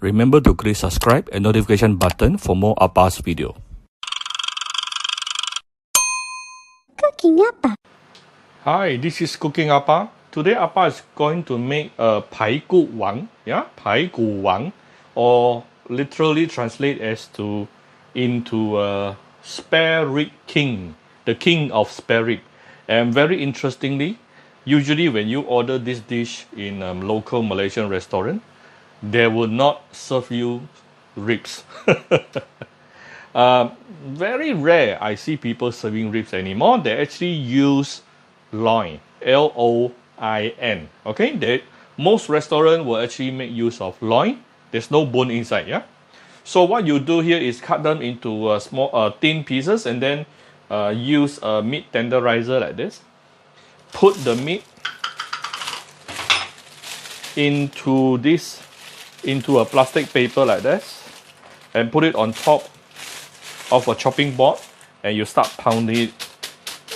Remember to click subscribe and notification button for more Appa's video. Cooking Appa. Hi, this is Cooking Appa. Today Appa is going to make a 排骨王,排骨王, or literally translate into spare rib king, the king of spare rib. And very interestingly, usually when you order this dish in a local Malaysian restaurant, they will not serve you ribs. Very rare I see people serving ribs anymore. They actually use loin, L-O-I-N. Okay, most restaurants will actually make use of loin. There's no bone inside, yeah. So what you do here is cut them into small, thin pieces, and then use a meat tenderizer like this. Put the meat into a plastic paper like this, and put it on top of a chopping board, and you start pounding it,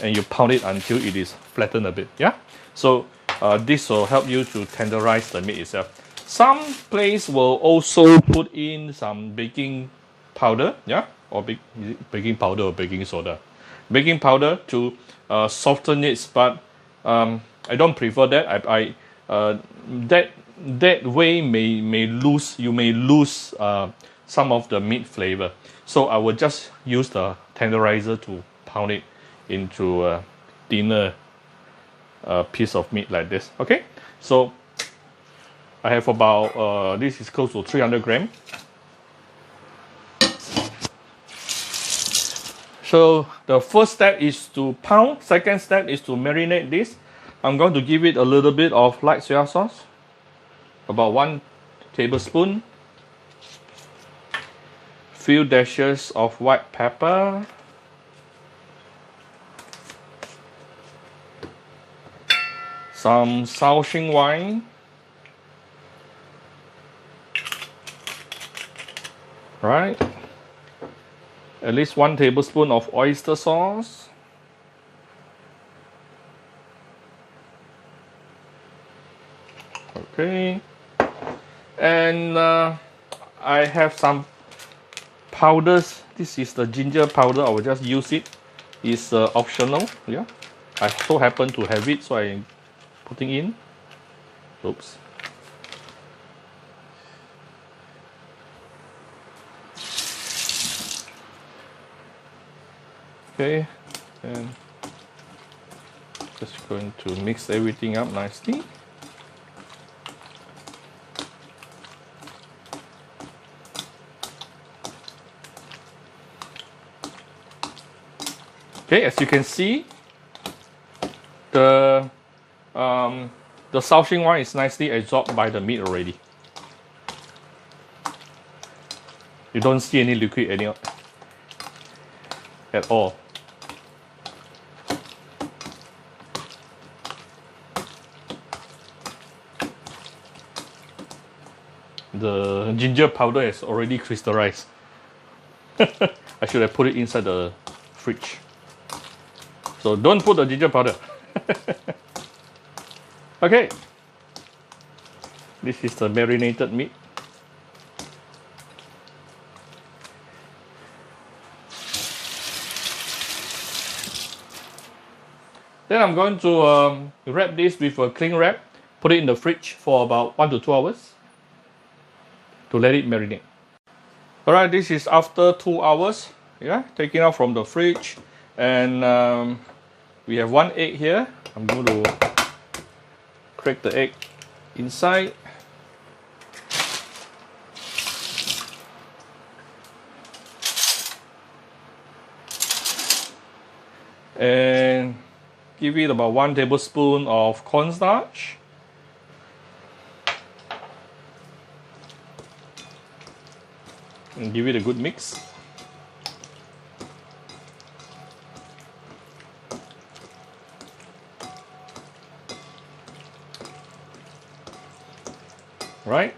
and you pound it until it is flattened a bit. Yeah. So this will help you to tenderize the meat itself. Some place will also put in some baking powder, yeah, or baking powder or baking soda, baking powder to soften it. But I don't prefer that. That way you may lose some of the meat flavor. So I will just use the tenderizer to pound it into a thinner piece of meat like this. Okay, so I have about this is close to 300 grams. So the first step is to pound. Second step is to marinate this. I'm going to give it a little bit of light soya sauce, about 1 tablespoon. Few dashes of white pepper, some Shaoxing wine, right? At least 1 tablespoon of oyster sauce, okay, and I have some powders. This is the ginger powder. I will just use it. It's optional. Yeah, I so happen to have it, so I'm putting in. Oops. Okay, and just going to mix everything up nicely. Okay, as you can see, the Shaoxing wine is nicely absorbed by the meat already. You don't see any liquid at all. The ginger powder is already crystallized. I should have put it inside the fridge. So don't put the ginger powder. Okay, this is the marinated meat. Then I'm going to wrap this with a cling wrap, put it in the fridge for about 1 to 2 hours to let it marinate. Alright, this is after 2 hours. Yeah, taking out from the fridge, and we have 1 egg here. I'm going to crack the egg inside. And give it about 1 tablespoon of cornstarch. And give it a good mix. Right?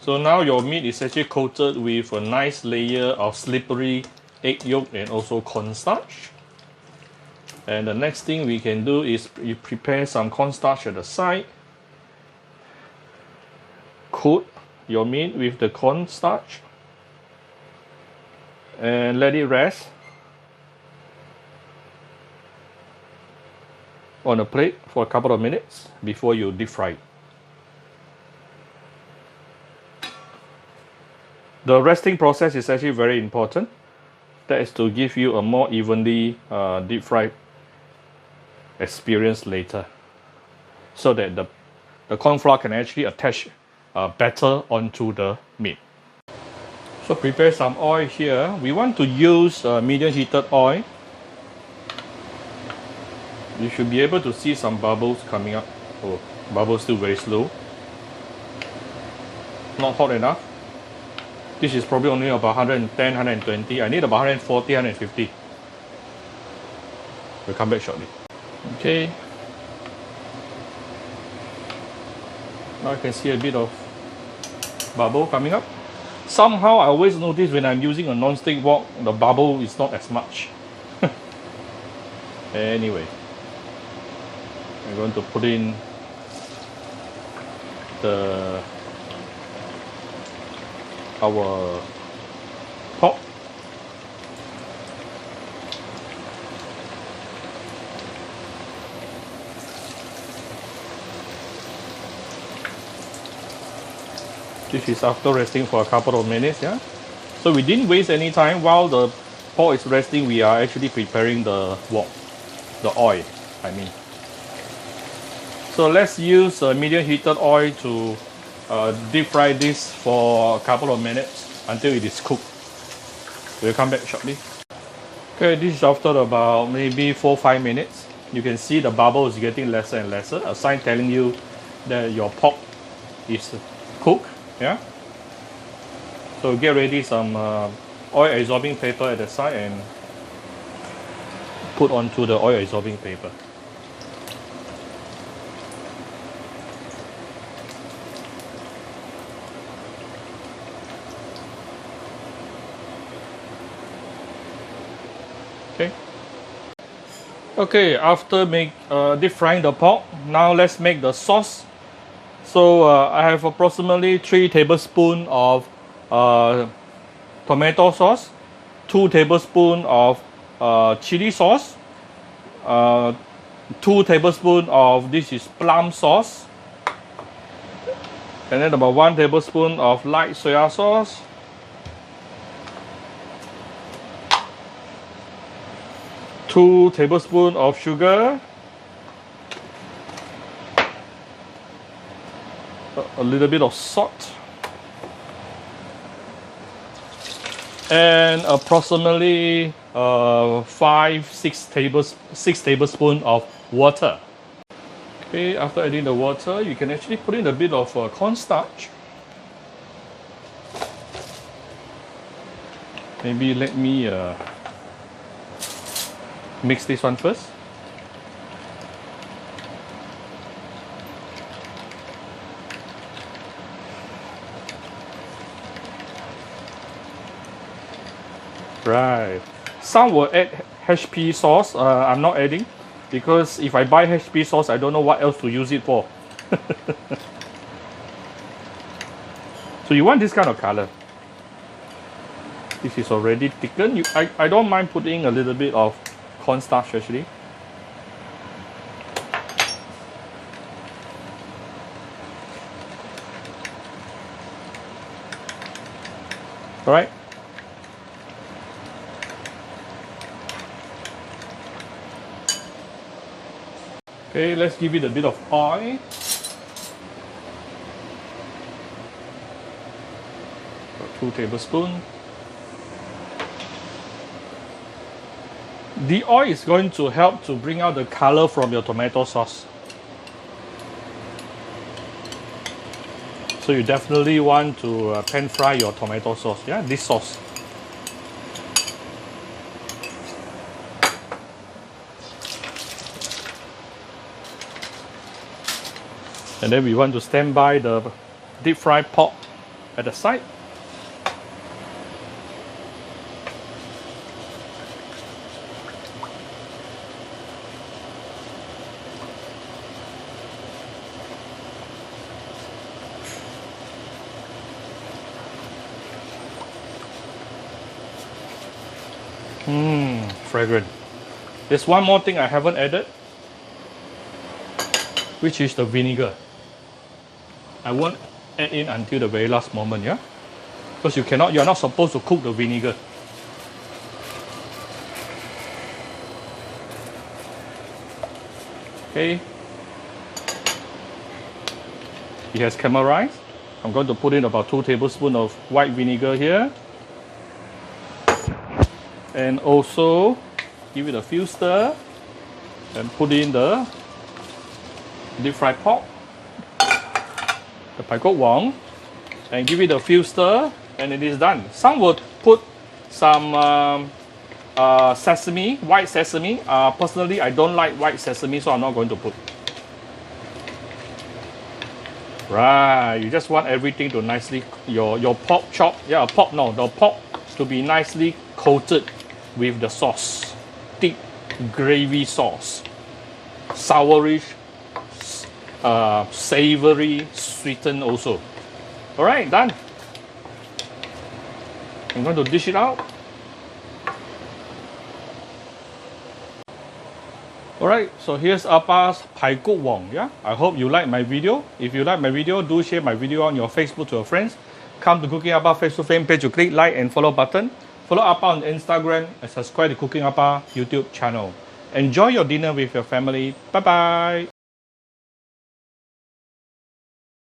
So now your meat is actually coated with a nice layer of slippery egg yolk and also cornstarch. And the next thing we can do is you prepare some cornstarch at the side. Coat your meat with the cornstarch and let it rest on a plate for a couple of minutes before you deep fry it. The resting process is actually very important. That is to give you a more evenly deep fried experience later, so that the corn flour can actually attach better onto the meat. So prepare some oil here. We want to use medium heated oil. You should be able to see some bubbles coming up. Oh, bubbles still very slow. Not hot enough. This is probably only about 110, 120. I need about 140, 150. We'll come back shortly. Okay. Now I can see a bit of bubble coming up. Somehow I always notice when I'm using a non-stick wok, the bubble is not as much. Anyway, I'm going to put in our pork. This is after resting for a couple of minutes, yeah. So we didn't waste any time. While the pork is resting, we are actually preparing the wok, the oil, I mean. So let's use medium heated oil to deep fry this for a couple of minutes until it is cooked. We'll come back shortly. Okay, this is after about maybe 4-5 minutes. You can see the bubble is getting lesser and lesser, a sign telling you that your pork is cooked. Yeah. So get ready some oil absorbing paper at the side and put onto the oil absorbing paper. Okay. Okay, after deep frying the pork, now let's make the sauce. So I have approximately 3 tablespoons of tomato sauce, 2 tablespoons of chili sauce, 2 tablespoons of this is plum sauce, and then about 1 tablespoon of light soya sauce, two tablespoons of sugar, a little bit of salt, and approximately 6 tablespoons of water. Okay, after adding the water, you can actually put in a bit of cornstarch. Maybe let me mix this one first. Right. Some will add HP sauce. I'm not adding because if I buy HP sauce, I don't know what else to use it for. So you want this kind of color. This is already thickened. I don't mind putting a little bit of cornstarch actually. All right. Okay, let's give it a bit of oil. About 2 tablespoons. The oil is going to help to bring out the color from your tomato sauce. So you definitely want to pan fry your tomato sauce, yeah, this sauce. And then we want to stand by the deep fried pork at the side. Fragrant. There's one more thing I haven't added, which is the vinegar. I won't add in until the very last moment, yeah? Because you're not supposed to cook the vinegar. Okay. It has caramelized. I'm going to put in about 2 tablespoons of white vinegar here. And also give it a few stir and put in the deep fried pork, the排骨王, and give it a few stir and it is done. Some would put some sesame, white sesame. Personally, I don't like white sesame, so I'm not going to put. Right, you just want everything to nicely, your pork chop, the pork to be nicely coated with the sauce, thick gravy sauce, sourish, savory, sweetened also. All right, done. I'm going to dish it out. Alright, so here's Appa's 排骨 Wok, yeah? I hope you like my video. If you like my video, do share my video on your Facebook to your friends. Come to Cooking Appa Facebook fan page to click like and follow button. Follow Appa on Instagram and subscribe to Cooking Appa YouTube channel. Enjoy your dinner with your family. Bye bye.